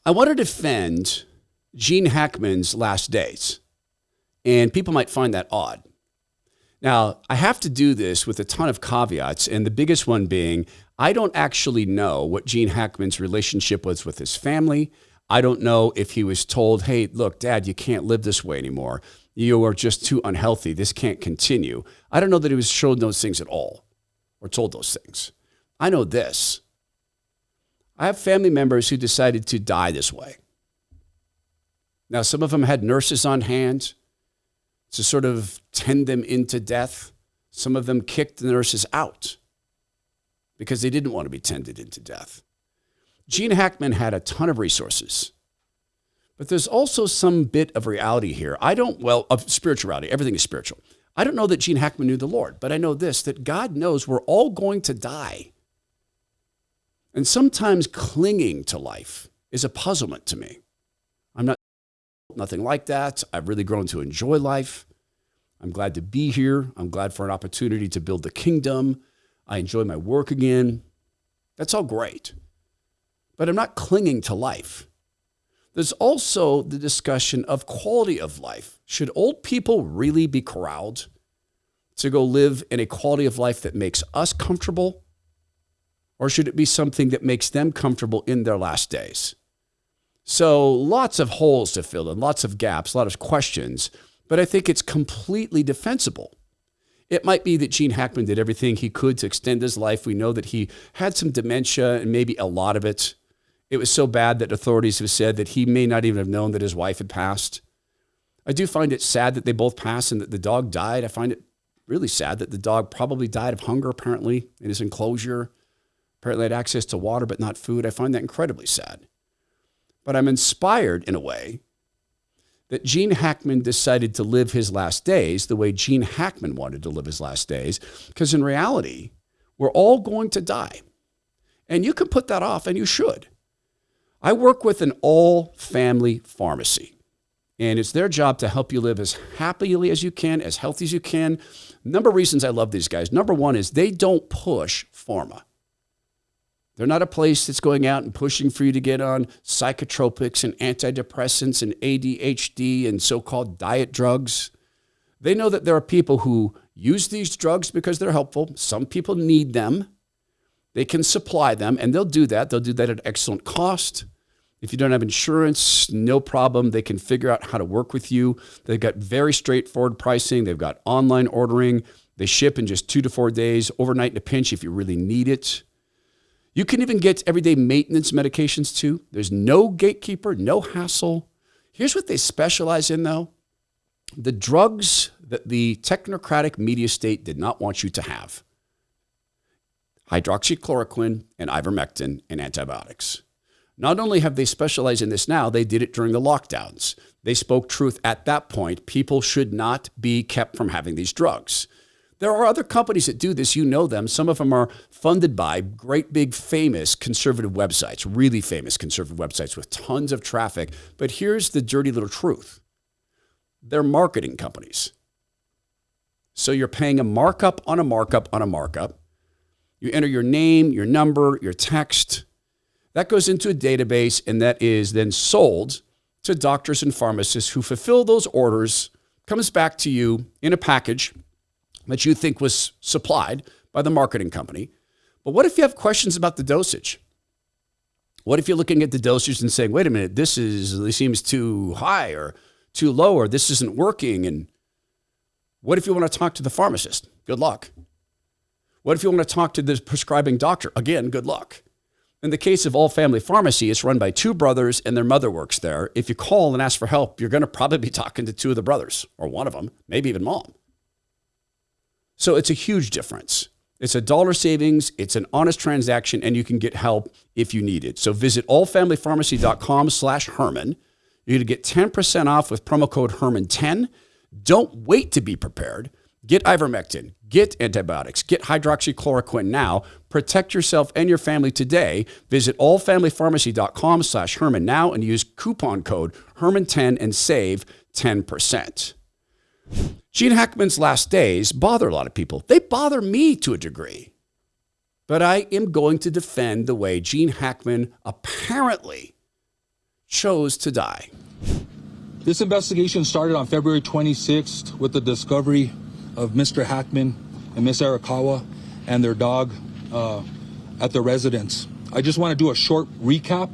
I want to defend Gene Hackman's last days, and people might find that odd. Now, I have to do this with a ton of caveats, and the biggest one being, I don't actually know what Gene Hackman's relationship was with his family. I don't know if he was told, hey, look, Dad, you can't live this way anymore. You are just too unhealthy. This can't continue. I don't know that he was shown those things at all or told those things. I know this. I have family members who decided to die this way. Now, some of them had nurses on hand to sort of tend them into death. Some of them kicked the nurses out because they didn't want to be tended into death. Gene Hackman had a ton of resources, but there's also some bit of reality here. Of spirituality. Everything is spiritual. I don't know that Gene Hackman knew the Lord, but I know this, that God knows we're all going to die. And sometimes clinging to life is a puzzlement to me. Nothing like that. I've really grown to enjoy life. I'm glad to be here. I'm glad for an opportunity to build the kingdom. I enjoy my work again. That's all great. But I'm not clinging to life. There's also the discussion of quality of life. Should old people really be corralled to go live in a quality of life that makes us comfortable? Or should it be something that makes them comfortable in their last days? So lots of holes to fill in, lots of gaps, a lot of questions, but I think it's completely defensible. It might be that Gene Hackman did everything he could to extend his life. We know that he had some dementia and maybe a lot of it. It was so bad that authorities have said that he may not even have known that his wife had passed. I do find it sad that they both passed and that the dog died. I find it really sad that the dog probably died of hunger, apparently, in his enclosure. Apparently had access to water, but not food. I find that incredibly sad. But I'm inspired in a way that Gene Hackman decided to live his last days the way Gene Hackman wanted to live his last days, because in reality, we're all going to die. And you can put that off, and you should. I work with an all-family pharmacy, and it's their job to help you live as happily as you can, as healthy as you can. Number of reasons I love these guys. Number one is they don't push pharma. They're not a place that's going out and pushing for you to get on psychotropics and antidepressants and ADHD and so-called diet drugs. They know that there are people who use these drugs because they're helpful. Some people need them. They can supply them, and they'll do that. They'll do that at excellent cost. If you don't have insurance, no problem. They can figure out how to work with you. They've got very straightforward pricing. They've got online ordering. They ship in just 2 to 4 days, overnight in a pinch if you really need it. You can even get everyday maintenance medications too. There's no gatekeeper, no hassle. Here's what they specialize in though. The drugs that the technocratic media state did not want you to have. Hydroxychloroquine and ivermectin and antibiotics. Not only have they specialized in this now, they did it during the lockdowns. They spoke truth at that point. People should not be kept from having these drugs. There are other companies that do this. You know them. Some of them are funded by great big famous conservative websites, really famous conservative websites with tons of traffic. But here's the dirty little truth. They're marketing companies. So you're paying a markup on a markup on a markup. You enter your name, your number, your text. That goes into a database, and that is then sold to doctors and pharmacists who fulfill those orders, comes back to you in a package that you think was supplied by the marketing company. But what if you have questions about the dosage? What if you're looking at the dosage and saying, wait a minute, this seems too high or too low, or this isn't working? And what if you want to talk to the pharmacist? Good luck. What if you want to talk to the prescribing doctor? Again, good luck. In the case of All Family Pharmacy, it's run by 2 brothers and their mother works there. If you call and ask for help, you're going to probably be talking to 2 of the brothers or one of them, maybe even mom. So it's a huge difference. It's $1 savings. It's an honest transaction, and you can get help if you need it. So visit allfamilypharmacy.com/Herman. You're going to get 10% off with promo code Herman10. Don't wait to be prepared. Get ivermectin, get antibiotics, get hydroxychloroquine now. Protect yourself and your family today. Visit allfamilypharmacy.com/Herman now and use coupon code Herman10 and save 10%. Gene Hackman's last days bother a lot of people. They bother me to a degree. But I am going to defend the way Gene Hackman apparently chose to die. This investigation started on February 26th with the discovery of Mr. Hackman and Miss Arakawa and their dog at the residence. I just want to do a short recap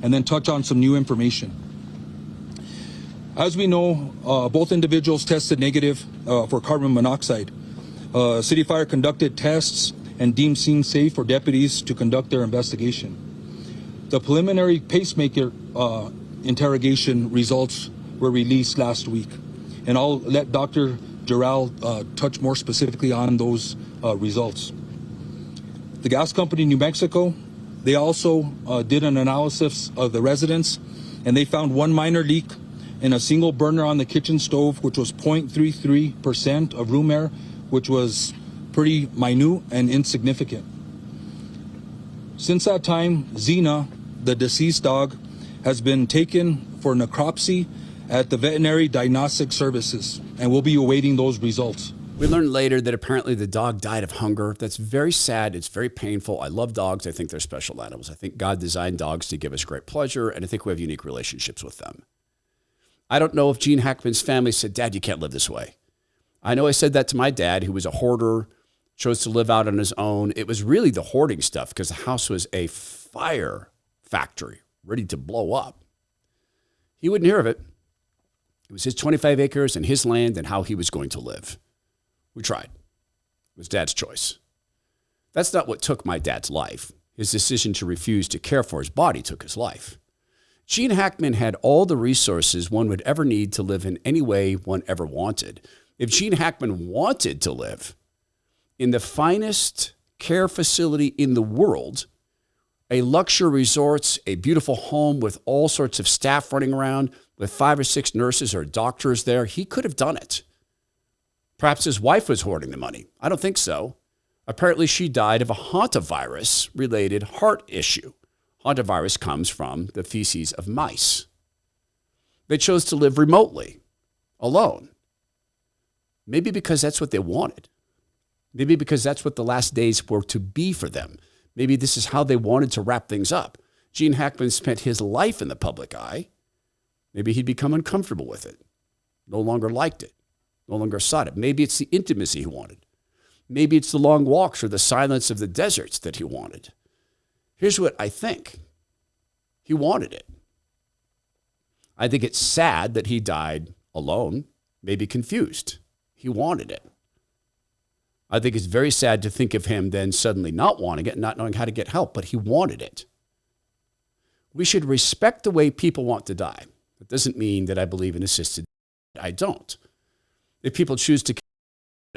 and then touch on some new information. As we know, both individuals tested negative for carbon monoxide. City Fire conducted tests and deemed scene safe for deputies to conduct their investigation. The preliminary pacemaker interrogation results were released last week, and I'll let Dr. Giral touch more specifically on those results. The gas company New Mexico, they also did an analysis of the residence, and they found one minor leak in a single burner on the kitchen stove, which was 0.33% of room air, which was pretty minute and insignificant. Since that time, Xena, the deceased dog, has been taken for necropsy at the Veterinary Diagnostic Services, and we'll be awaiting those results. We learned later that apparently the dog died of hunger. That's very sad. It's very painful. I love dogs. I think they're special animals. I think God designed dogs to give us great pleasure, and I think we have unique relationships with them. I don't know if Gene Hackman's family said, "Dad, you can't live this way." I know I said that to my dad, who was a hoarder, chose to live out on his own. It was really the hoarding stuff because the house was a fire factory ready to blow up. He wouldn't hear of it. It was his 25 acres and his land and how he was going to live. We tried. It was Dad's choice. That's not what took my dad's life. His decision to refuse to care for his body took his life. Gene Hackman had all the resources one would ever need to live in any way one ever wanted. If Gene Hackman wanted to live in the finest care facility in the world, a luxury resort, a beautiful home with all sorts of staff running around, with 5 or 6 nurses or doctors there, he could have done it. Perhaps his wife was hoarding the money. I don't think so. Apparently, she died of a hantavirus-related heart issue. Hantavirus comes from the feces of mice. They chose to live remotely, alone. Maybe because that's what they wanted. Maybe because that's what the last days were to be for them. Maybe this is how they wanted to wrap things up. Gene Hackman spent his life in the public eye. Maybe he'd become uncomfortable with it, no longer liked it, no longer sought it. Maybe it's the intimacy he wanted. Maybe it's the long walks or the silence of the deserts that he wanted. Here's what I think. He wanted it. I think it's sad that he died alone, maybe confused. He wanted it. I think it's very sad to think of him then suddenly not wanting it, not knowing how to get help, but he wanted it. We should respect the way people want to die. That doesn't mean that I believe in assisted death. I don't. If people choose to,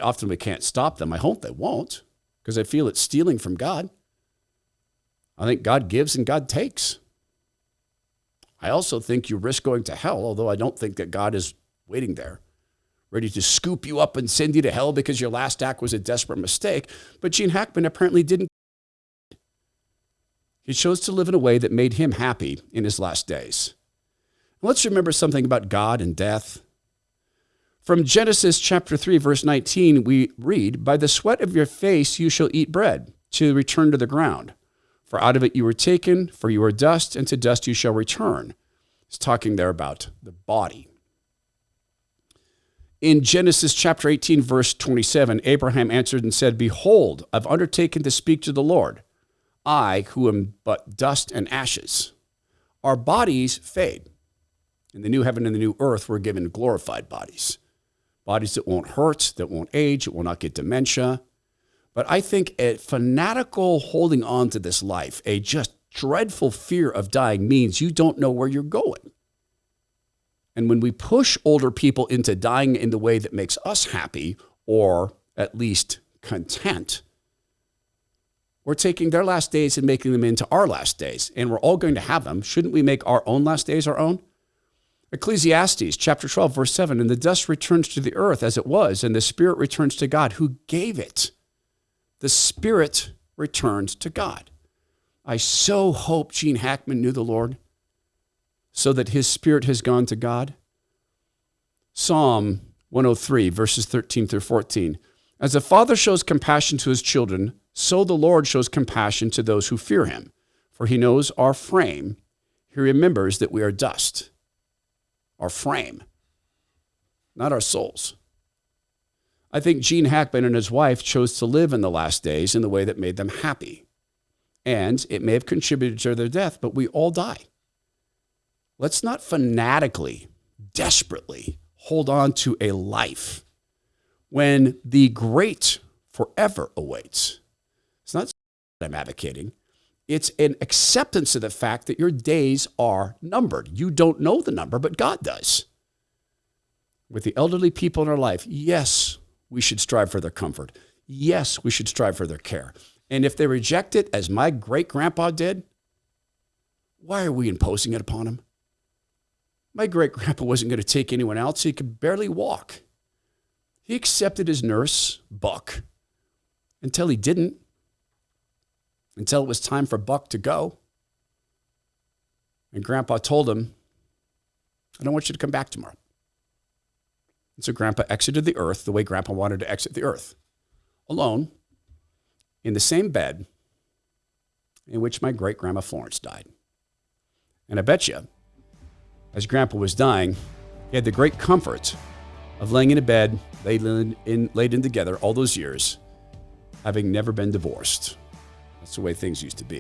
often we can't stop them. I hope they won't, because I feel it's stealing from God. I think God gives and God takes. I also think you risk going to hell, although I don't think that God is waiting there, ready to scoop you up and send you to hell because your last act was a desperate mistake. But Gene Hackman apparently didn't. He chose to live in a way that made him happy in his last days. Let's remember something about God and death. From Genesis chapter 3, verse 19, we read, "By the sweat of your face you shall eat bread, to return to the ground. For out of it you were taken, for you are dust, and to dust you shall return." It's talking there about the body. In Genesis chapter 18, verse 27, Abraham answered and said, "Behold, I've undertaken to speak to the Lord, I who am but dust and ashes." Our bodies fade. In the new heaven and the new earth, we're given glorified bodies. Bodies that won't hurt, that won't age, that will not get dementia. But I think a fanatical holding on to this life, a just dreadful fear of dying, means you don't know where you're going. And when we push older people into dying in the way that makes us happy, or at least content, we're taking their last days and making them into our last days. And we're all going to have them. Shouldn't we make our own last days our own? Ecclesiastes chapter 12, verse 7, "And the dust returns to the earth as it was, and the spirit returns to God who gave it." The spirit returns to God. I so hope Gene Hackman knew the Lord so that his spirit has gone to God. Psalm 103, verses 13 through 14. "As a father shows compassion to his children, so the Lord shows compassion to those who fear him. For he knows our frame. He remembers that we are dust, our frame, not our souls. I think Gene Hackman and his wife chose to live in the last days in the way that made them happy. And it may have contributed to their death, but we all die. Let's not fanatically, desperately hold on to a life when the great forever awaits. It's not that I'm advocating. It's an acceptance of the fact that your days are numbered. You don't know the number, but God does. With the elderly people in our life, yes, we should strive for their comfort. Yes, we should strive for their care. And if they reject it, as my great-grandpa did, why are we imposing it upon them? My great-grandpa wasn't going to take anyone else. He could barely walk. He accepted his nurse, Buck, until he didn't, until it was time for Buck to go. And Grandpa told him, I don't want you to come back tomorrow. And so Grandpa exited the earth the way Grandpa wanted to exit the earth, alone, in the same bed in which my great-grandma Florence died. And I bet you, as Grandpa was dying, he had the great comfort of laying in a bed, laid in together all those years, having never been divorced. That's the way things used to be.